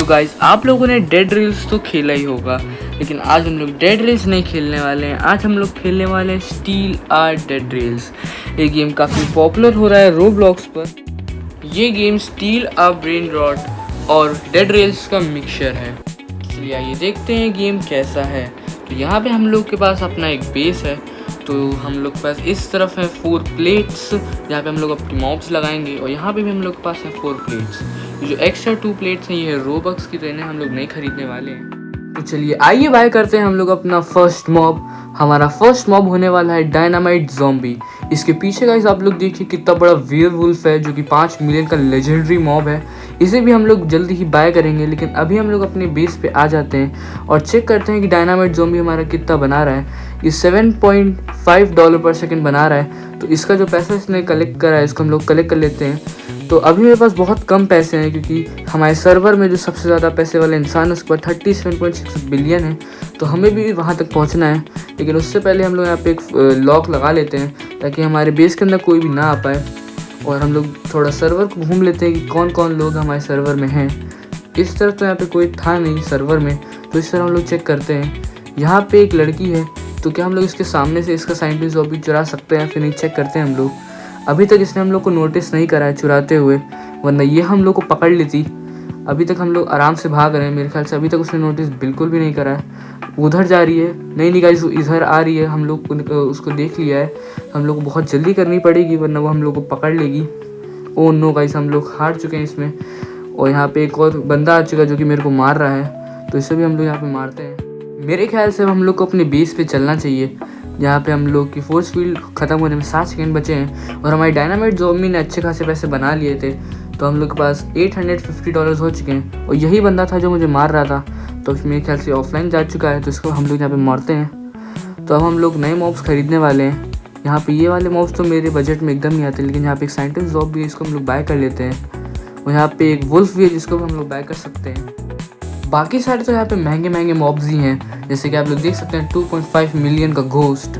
तो गाइस आप लोगों ने डेड रील्स तो खेला ही होगा, लेकिन आज हम लोग डेड रील्स नहीं खेलने वाले हैं। आज हम लोग खेलने वाले हैं स्टील आर डेड रील्स। ये गेम काफ़ी पॉपुलर हो रहा है रोब्लॉक्स पर। ये game Steal a Brainrot और डेड रील्स का मिक्सचर है। चलिए आइए देखते हैं गेम कैसा है। तो यहाँ पे हम लोग के पास अपना एक बेस है। तो हम लोग के पास इस तरफ है 4 प्लेट्स, जहाँ पे हम लोग अपनी मॉब्स लगाएंगे, और यहाँ पे भी हम लोग के पास है 4 प्लेट्स। जो एक्स्ट्रा 2 प्लेट्स हैं ये है रोबक्स की, तो इन्हें हम लोग नहीं खरीदने वाले हैं। तो चलिए आइए बाय करते हैं हम लोग अपना फर्स्ट मॉब। हमारा फर्स्ट मॉब होने वाला है डायनामाइट ज़ॉम्बी। इसके पीछे गाइस आप लोग देखिए कितना बड़ा वेयरवुल्फ है, जो कि 5 मिलियन का लेजेंडरी मॉब है। इसे भी हम लोग जल्दी ही बाय करेंगे, लेकिन अभी हम लोग अपने बेस पे आ जाते हैं और चेक करते हैं कि डायनामाइट ज़ॉम्बी हमारा कितना बना रहा है। ये $7.5 पर सेकंड बना रहा है। तो इसका जो पैसा इसने कलेक्ट करा है, इसको हम लोग कलेक्ट कर लेते हैं। तो अभी मेरे पास बहुत कम पैसे हैं, क्योंकि हमारे सर्वर में जो सबसे ज़्यादा पैसे वाले इंसान है उसके पास 37.6 बिलियन है। तो हमें भी वहाँ तक पहुँचना है, लेकिन उससे पहले हम लोग यहाँ पे एक लॉक लगा लेते हैं ताकि हमारे बेस के अंदर कोई भी ना आ पाए। और हम लोग थोड़ा सर्वर को घूम लेते हैं कि कौन कौन लोग हमारे सर्वर में हैं। इस तरह तो यहाँ पे कोई था नहीं सर्वर में, तो इस तरह हम लोग चेक करते हैं। यहाँ पे एक लड़की है, तो क्या हम लोग इसके सामने से इसका साइंटिस्ट जॉब भी चुरा सकते हैं? फिर नहीं चेक करते हैं हम लोग। अभी तक इसने हम लोग को नोटिस नहीं करा है चुराते हुए, वरना ये हम लोग को पकड़ लेती। अभी तक हम लोग आराम से भाग रहे हैं, मेरे ख्याल से अभी तक उसने नोटिस बिल्कुल भी नहीं करा है। उधर जा रही है, नहीं गाइस इधर आ रही है। हम लोग उसको देख लिया है। हम लोग को बहुत जल्दी करनी पड़ेगी, वरना वो हम लोग को पकड़ लेगी। ओह नो गाइस, हम लोग हार चुके हैं इसमें। और यहाँ पे एक और बंदा आ चुका है जो कि मेरे को मार रहा है, तो इसे भी हम लोग यहाँ पे मारते हैं। मेरे ख्याल से हम लोग को अपने बेस पे चलना चाहिए। यहाँ पे हम लोग की फोर्स फील्ड ख़त्म होने में 7 सेकंड बचे हैं, और हमारी डायनामाइट ज़ॉम्बी ने अच्छे खासे पैसे बना लिए थे। तो हम लोग के पास $850 हो चुके हैं, और यही बंदा था जो मुझे मार रहा था। तो मेरे ख्याल से ऑफलाइन जा चुका है, तो इसको हम लोग यहाँ पे मारते हैं। तो अब हम लोग नए मॉब्स खरीदने वाले हैं। यहाँ पे ये वाले मॉब्स तो मेरे बजट में एकदम नहीं आते, लेकिन यहाँ पे एक साइंटिस्ट जॉब भी है, इसको हम लोग बाय कर लेते हैं। और यहाँ पे एक वुल्फ भी है, जिसको हम लोग बाय कर सकते हैं। बाकी सारे तो यहाँ पे महंगे महंगे मॉब्स ही हैं, जैसे कि आप लोग देख सकते हैं 2.5 मिलियन का घोस्ट,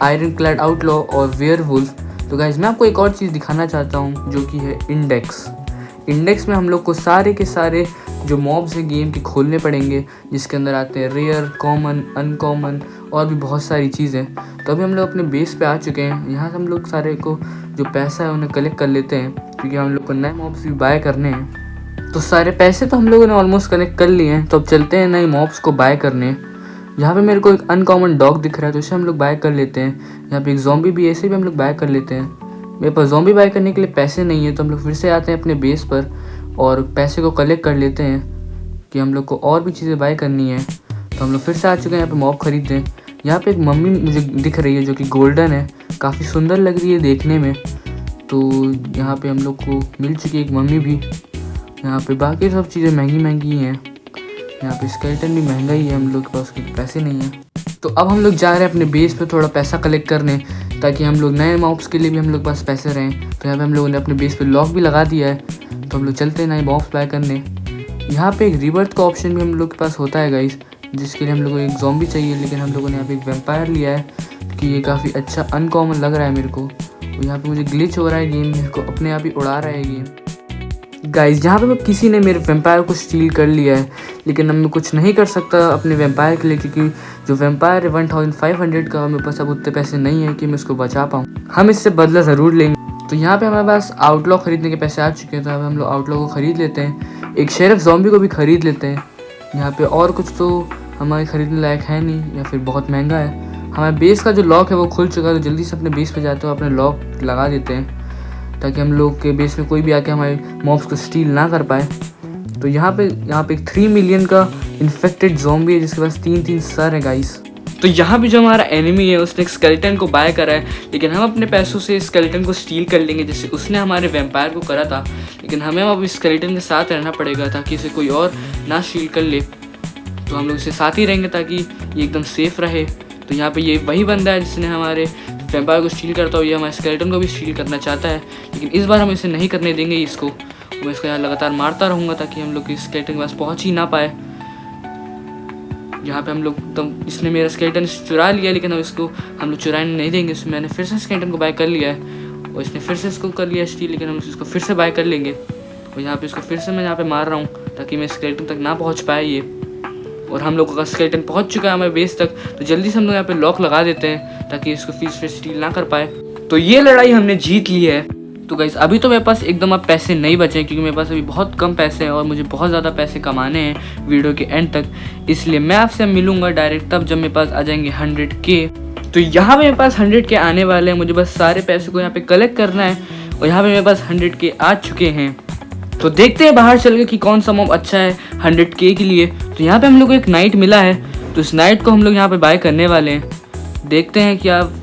आयरन क्लैड आउटलॉ और वेयरवुल्फ। तो गाइस मैं आपको एक और चीज़ दिखाना चाहता हूँ, जो कि है इंडेक्स। इंडेक्स में हम लोग को सारे के सारे जो मॉब्स हैं गेम के खोलने पड़ेंगे, जिसके अंदर आते हैं रेयर, कॉमन, अनकॉमन और भी बहुत सारी चीज़ें। तो अभी हम लोग अपने बेस पे आ चुके हैं। यहाँ से हम लोग सारे को जो पैसा है उन्हें कलेक्ट कर लेते हैं, क्योंकि हम लोग को नए मॉब्स भी बाय करने हैं। तो सारे पैसे तो हम लोगों ने ऑलमोस्ट कलेक्ट कर लिए हैं। तो अब चलते हैं नए मॉब्स को बाय करने। यहाँ पे मेरे को एक अनकॉमन डॉग दिख रहा है, तो इसे हम लोग बाय कर लेते हैं। यहाँ पे एक ज़ॉम्बी भी है, इसे भी हम लोग बाय कर लेते हैं। मेरे पास ज़ॉम्बी बाय करने के लिए पैसे नहीं है, तो हम लोग फिर से आते हैं अपने बेस पर और पैसे को कलेक्ट कर लेते हैं कि हम लोग को और भी चीज़ें बाय करनी है। तो हम लोग फिर से आ चुके हैं यहाँ पे मॉब खरीदते हैं। यहाँ पे एक मम्मी मुझे दिख रही है, जो कि गोल्डन है, काफ़ी सुंदर लग रही है देखने में। तो यहाँ पे हम लोग को मिल चुकी है एक मम्मी भी। यहाँ पे बाकी सब चीज़ें महंगी महंगी हैं। यहाँ पे स्केलेटन भी महंगा ही है, हम लोग के पास पैसे नहीं हैं। तो अब हम लोग जा रहे हैं अपने बेस पे थोड़ा पैसा कलेक्ट करने, ताकि हम लोग नए मॉब्स के लिए भी हम लोग पास पैसे रहें। तो यहाँ पे हम लोगों ने अपने बेस पे लॉक भी लगा दिया है। तो हम लोग चलते हैं नए मॉब्स बाय करने। यहाँ पे एक रिबर्थ का ऑप्शन भी हम लोग के पास होता है गाइस, जिसके लिए हम लोगों को एक ज़ॉम्बी चाहिए, लेकिन हम लोगों ने यहाँ पे एक वैम्पायर लिया है कि ये काफ़ी अच्छा अनकॉमन लग रहा है मेरे को। और यहाँ पे मुझे ग्लिच हो रहा है, गेम मेरे को अपने आप ही उड़ा रहा है गेम। गाइस यहाँ पे किसी ने मेरे वैम्पायर को स्टील कर लिया है, लेकिन अब मैं कुछ नहीं कर सकता अपने वैम्पायर के लिए, क्योंकि जो वैम्पायर है 1500 का, मेरे पास अब उतने पैसे नहीं है कि मैं उसको बचा पाऊँ। हम इससे बदला ज़रूर लेंगे। तो यहाँ पे हमारे पास आउटलॉ खरीदने के पैसे आ चुके हैं, तो अब हम लोग आउटलॉ को ख़रीद लेते हैं। एक शेरिफ ज़ॉम्बी को भी ख़रीद लेते हैं। यहाँ पे और कुछ तो हमारे ख़रीदने लायक है नहीं, या फिर बहुत महंगा है। हमारे बेस का जो लॉक है वो खुल चुका है, तो जल्दी से अपने बेस पे जाते हो अपने लॉक लगा देते हैं, ताकि हम लोग के बेस में कोई भी आके हमारे मॉब्स को स्टील ना कर पाए। तो यहाँ पे एक 3 मिलियन का इन्फेक्टेड ज़ॉम्बी है, जिसके पास 3 सर है गाइस। तो यहाँ पे जो हमारा एनिमी है उसने एक स्केलेटन को बाय करा है, लेकिन हम अपने पैसों से स्केलेटन को स्टील कर लेंगे, जैसे उसने हमारे वैम्पायर को करा था। लेकिन हमें अब स्केलेटन के साथ रहना पड़ेगा, ताकि इसे कोई और ना स्टील कर ले। तो हम लोग इसके साथ ही रहेंगे ताकि ये एकदम सेफ़ रहे। तो यहाँ पे ये वही बंदा है जिसने हमारे वैम्पायर को स्टील करता हो, ये हमारे स्केलेटन को भी स्टील करना चाहता है, लेकिन इस बार हम इसे नहीं करने देंगे इसको। मैं इसको यहाँ लगातार मारता रहूँगा, ताकि हम लोग स्केलेटन के पास पहुँच ही ना पाए। यहाँ पे हम लोग इसने मेरा स्केलेटन चुरा लिया, लेकिन अब इसको हम लोग चुराने नहीं देंगे। इसमें मैंने फिर से स्केलेटन को बाय कर लिया है, और इसने फिर से इसको कर लिया स्टील, लेकिन हम इसको फिर से बाय कर लेंगे। और यहाँ पे इसको फिर से मैं यहाँ पे मार रहा हूँ, ताकि मैं स्केलेटन तक ना पहुँच पाए ये। और हम लोगों का स्केलेटन पहुँच चुका है हमारे बेस तक, तो जल्दी से हम लोग यहाँ पे लॉक लगा देते हैं ताकि इसको फिर स्टील ना कर पाए। तो ये लड़ाई हमने जीत ली है। तो गाइस अभी तो मेरे पास एकदम अब पैसे नहीं बचे, क्योंकि मेरे पास अभी बहुत कम पैसे हैं और मुझे बहुत ज़्यादा पैसे कमाने हैं वीडियो के एंड तक। इसलिए मैं आपसे मिलूंगा डायरेक्ट तब जब मेरे पास आ जाएंगे 100K। तो यहाँ पे मेरे पास 100K आने वाले हैं, मुझे बस सारे पैसे को यहाँ पे कलेक्ट करना है। और यहाँ पे मेरे पास 100K आ चुके हैं। तो देखते हैं बाहर चल के कि कौन सा मॉब अच्छा है 100K के लिए। तो यहाँ पे हम लोग को एक नाइट मिला है, तो इस नाइट को हम लोग यहाँ पे बाय करने वाले हैं। देखते हैं कि आप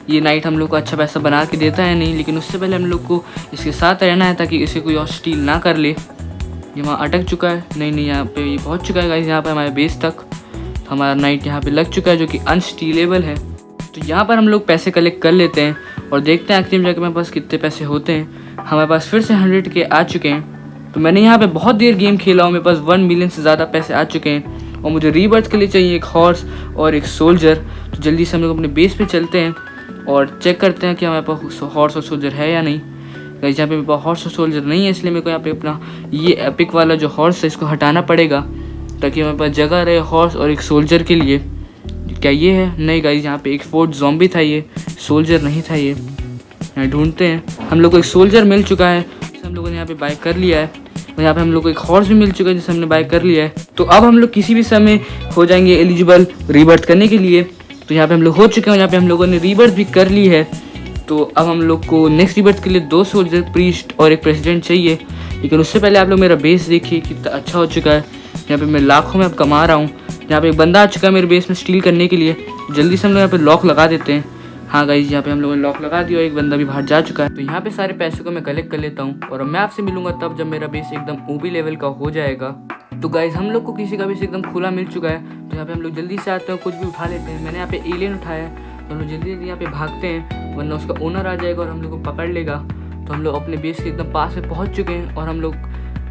ये नाइट हम लोग को अच्छा पैसा बना के देता है नहीं, लेकिन उससे पहले हम लोग को इसके साथ रहना है ताकि इसे कोई और स्टील ना कर ले। ये वहाँ अटक चुका है, नहीं यहाँ पे ये पहुँच चुका है गाइस यहाँ पे हमारे बेस तक। तो हमारा नाइट यहाँ पे लग चुका है जो कि अनस्टीलेबल है। तो यहाँ पर हम लोग पैसे कलेक्ट कर लेते हैं और देखते हैं आखिर में जाकर मेरे पास कितने पैसे होते हैं। हमारे पास फिर से 100K आ चुके हैं। तो मैंने यहाँ पे बहुत देर गेम खेला हूँ, मेरे पास 1 मिलियन से ज़्यादा पैसे आ चुके हैं। और मुझे रीबर्थ के लिए चाहिए एक हॉर्स और एक सोल्जर। तो जल्दी से हम लोग अपने बेस पे चलते हैं और चेक करते हैं कि हमारे पास हॉर्स और सोल्जर है या नहीं। गाइस यहाँ पे मेरे पास हॉर्स और सोल्जर नहीं है, इसलिए मेरे को यहाँ पे अपना ये एपिक वाला जो हॉर्स है इसको हटाना पड़ेगा ताकि हमारे पास जगह रहे हॉर्स और एक सोल्जर के लिए। क्या ये है? नहीं गाइस यहाँ पे एक फोर्ट ज़ॉम्बी था, ये सोल्जर नहीं था। ये यहाँ ढूंढते हैं। हम लोग को एक सोल्जर मिल चुका है जिसे हम लोगों ने यहाँ पे बाय कर लिया है। और यहाँ पे हम लोग को एक हॉर्स भी मिल चुका है जिसे हमने बाय कर लिया है। तो अब हम लोग किसी भी समय हो जाएंगे एलिजिबल रीबर्थ करने के लिए। तो यहाँ पे हम लोग हो चुके हैं, यहाँ पे हम लोगों ने रीबर्थ भी कर ली है। तो अब हम लोग को नेक्स्ट रीबर्थ के लिए 2 सोल्जर, प्रीस्ट और एक प्रेसिडेंट चाहिए। लेकिन उससे पहले आप लोग मेरा बेस देखिए कितना अच्छा हो चुका है। यहाँ पे मैं लाखों में अब कमा रहा हूँ। यहाँ पे एक बंदा आ चुका है मेरे बेस में स्टील करने के लिए। जल्दी से हम लोग यहाँ पे लॉक लगा देते हैं। हाँ गाइस यहाँ पे हम लोगों ने लॉक लगा दिया, एक बंदा भी बाहर जा चुका है। तो यहाँ पे सारे पैसे को मैं कलेक्ट कर लेता हूँ और मैं आपसे मिलूंगा तब जब मेरा बेस एकदम ओबी लेवल का हो जाएगा। तो गाइस हम लोग को किसी का बेस एकदम खुला मिल चुका है। तो यहाँ पे हम लोग जल्दी से आते हैं, कुछ भी उठा लेते हैं। मैंने यहाँ पे एलियन उठाया है, तो हम लोग जल्दी जल्दी यहाँ पे भागते हैं वरना उसका ओनर आ जाएगा और हम लोग को पकड़ लेगा। तो हम लोग अपने बेस के एकदम पास में पहुँच चुके हैं और हम लोग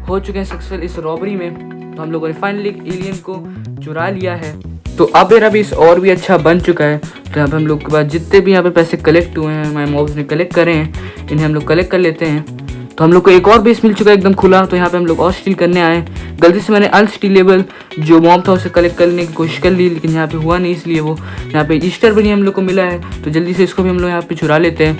हो चुके हैं सक्सेसफुल इस रॉबरी में। तो हम लोगों ने फाइनली एक एलियन को चुरा लिया है। तो अब मेरा बेस और भी अच्छा बन चुका है। तो यहाँ पे हम लोग के बाद जितने भी यहाँ पे पैसे कलेक्ट हुए हैं, हमारे मॉब्स ने कलेक्ट करे हैं, इन्हें हम लोग कलेक्ट कर लेते हैं। तो हम लोग को एक और बेस मिल चुका है एकदम खुला। तो यहाँ पे हम लोग और स्टील करने आए। गलती से मैंने अनस्टीलेबल जो मॉब था उसे कलेक्ट करने की कोशिश कर ली, लेकिन यहाँ पे हुआ नहीं, इसलिए वो यहाँ पे ईस्टर बनी हम लोग को मिला है। तो जल्दी से इसको भी हम लोग यहाँ पे चुरा लेते हैं।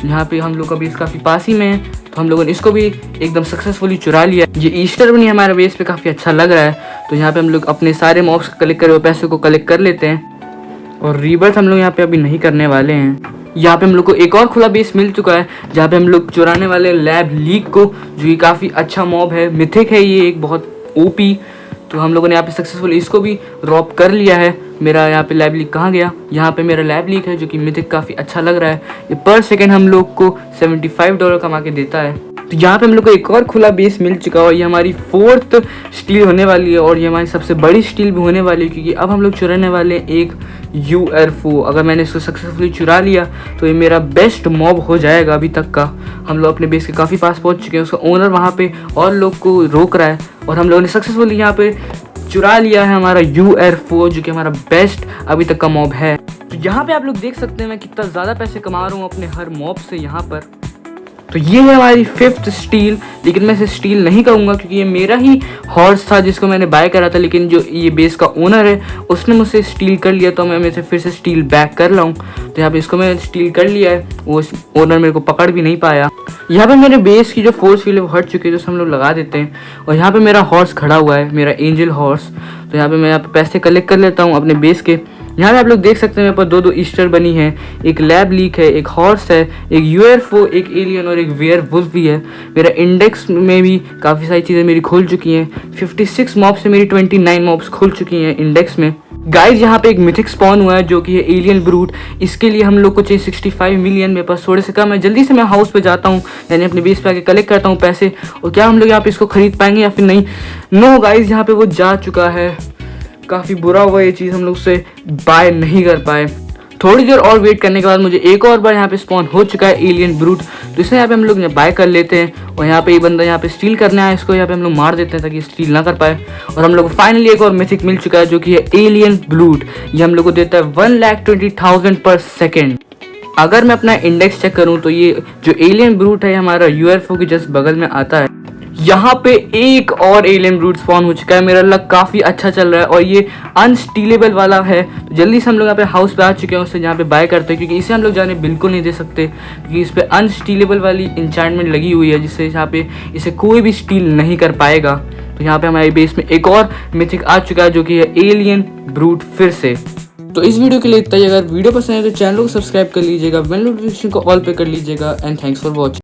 यहाँ पे हम लोग का बेस काफ़ी पास ही में है, तो हम लोगों ने इसको भी एकदम सक्सेसफुली चुरा लिया। ये ईस्टर बनी हमारे बेस पे काफ़ी अच्छा लग रहा है। तो यहाँ पे हम लोग अपने सारे मॉब्स कलेक्ट करे हुए पैसे को कलेक्ट कर लेते हैं और रीबर्थ हम लोग यहाँ पे अभी नहीं करने वाले हैं। यहाँ पे हम लोग को एक और खुला बेस मिल चुका है जहाँ पे हम लोग चुराने वाले लैब लीक को, जो कि काफ़ी अच्छा मॉब है, मिथिक है ये एक बहुत ओपी। तो हम लोगों ने यहाँ पे सक्सेसफुल इसको भी रॉब कर लिया है। मेरा यहाँ पे लैब लीक कहाँ गया? यहाँ पे मेरा लैब लीक है जो कि मिथिक काफ़ी अच्छा लग रहा है। ये पर सेकेंड हम लोग को $75 कमा के देता है। तो यहाँ पे हम लोग को एक और खुला बेस मिल चुका है और ये हमारी 4th स्टील होने वाली है और ये हमारी सबसे बड़ी स्टील भी होने वाली है, क्योंकि अब हम लोग चुराने वाले हैं एक UFO। अगर मैंने इसको सक्सेसफुली चुरा लिया तो ये मेरा बेस्ट मॉब हो जाएगा अभी तक का। हम लोग अपने बेस के काफ़ी पास पहुँच चुके हैं। उसका ओनर वहाँ पे और लोग को रोक रहा है और हम लोगों ने सक्सेसफुली यहाँ पे चुरा लिया है हमारा UFO, जो कि हमारा बेस्ट अभी तक का मॉब है। तो यहाँ पे आप लोग देख सकते हैं मैं कितना ज़्यादा पैसे कमा रहा हूँ अपने हर मॉब से यहाँ पर। तो ये है हमारी 5th स्टील, लेकिन मैं इसे स्टील नहीं कहूँगा क्योंकि ये मेरा ही हॉर्स था जिसको मैंने बाय करा था, लेकिन जो ये बेस का ओनर है उसने मुझसे स्टील कर लिया, तो मैं इसे फिर से स्टील बैक कर लाऊँ। तो यहाँ पे इसको मैं स्टील कर लिया है, वो ओनर मेरे को पकड़ भी नहीं पाया। यहाँ पे मेरे बेस की जो फोर्स फील्ड है वो हट चुकी है, जो हम लोग लगा देते हैं। और यहाँ पे मेरा हॉर्स खड़ा हुआ है, मेरा एंजल हॉर्स। तो यहाँ पे मैं यहाँ पे पैसे कलेक्ट कर लेता हूँ अपने बेस के। यहाँ पे आप लोग देख सकते हैं मेरे पास 2 ईस्टर बनी है, एक लैब लीक है, एक हॉर्स है, एक UFO, एक एलियन और एक वेयर वुल्फ भी है। मेरा इंडेक्स में भी काफ़ी सारी चीज़ें मेरी खुल चुकी हैं। 56 मॉब्स से मेरी 29 मॉब्स खुल चुकी हैं इंडेक्स में। गाइज यहाँ पे एक मिथिक स्पॉन हुआ है जो कि है एलियन ब्रूट। इसके लिए हम लोग को चाहिए 65 मिलियन, मेरे पास थोड़े से कम है। जल्दी से मैं हाउस पे जाता हूँ, यानी अपने बेस पे आके कलेक्ट करता हूँ पैसे। और क्या हम लोग यहाँ पे इसको खरीद पाएंगे या फिर नहीं? नो गाइज, यहाँ पे वो जा चुका है। काफ़ी बुरा हुआ ये चीज़, हम लोग से बाय नहीं कर पाए। थोड़ी देर और वेट करने के बाद मुझे एक और बार यहाँ पे स्पॉन हो चुका है एलियन ब्रूट। तो इसे यहाँ पे हम लोग बाय कर लेते हैं और यहाँ पे ये बंदा यहाँ पे स्टील करने आया, इसको यहाँ पे हम लोग मार देते हैं ताकि स्टील ना कर पाए। और हम लोग को फाइनली एक और मिथिक मिल चुका है जो कि है एलियन ब्रूट। ये हम लोग को देता है 1,20,000 पर सेकेंड। अगर मैं अपना इंडेक्स चेक करूँ तो ये जो एलियन ब्रूट है हमारा UFO के जस्ट बगल में आता है। यहाँ पे एक और एलियन ब्रूट स्पॉन हो चुका है। मेरा लक काफ़ी अच्छा चल रहा है और ये अनस्टीलेबल वाला है। तो जल्दी से हम लोग यहाँ पे हाउस पे आ चुके हैं, उससे यहाँ पे बाय करते हैं, क्योंकि इसे हम लोग जाने बिल्कुल नहीं दे सकते, क्योंकि इस पर अनस्टीलेबल वाली इंचार्टमेंट लगी हुई है, जिससे यहाँ पे इसे कोई भी स्टील नहीं कर पाएगा। तो यहाँ पे हमारे बेस में एक और मिथिक आ चुका है, जो कि है एलियन ब्रूट फिर से। तो इस वीडियो के लिए इतना ही। अगर वीडियो पसंद है तो चैनल को सब्सक्राइब कर लीजिएगा, बेल नोटिफिकेशन को ऑल पे कर लीजिएगा। And thanks for watching.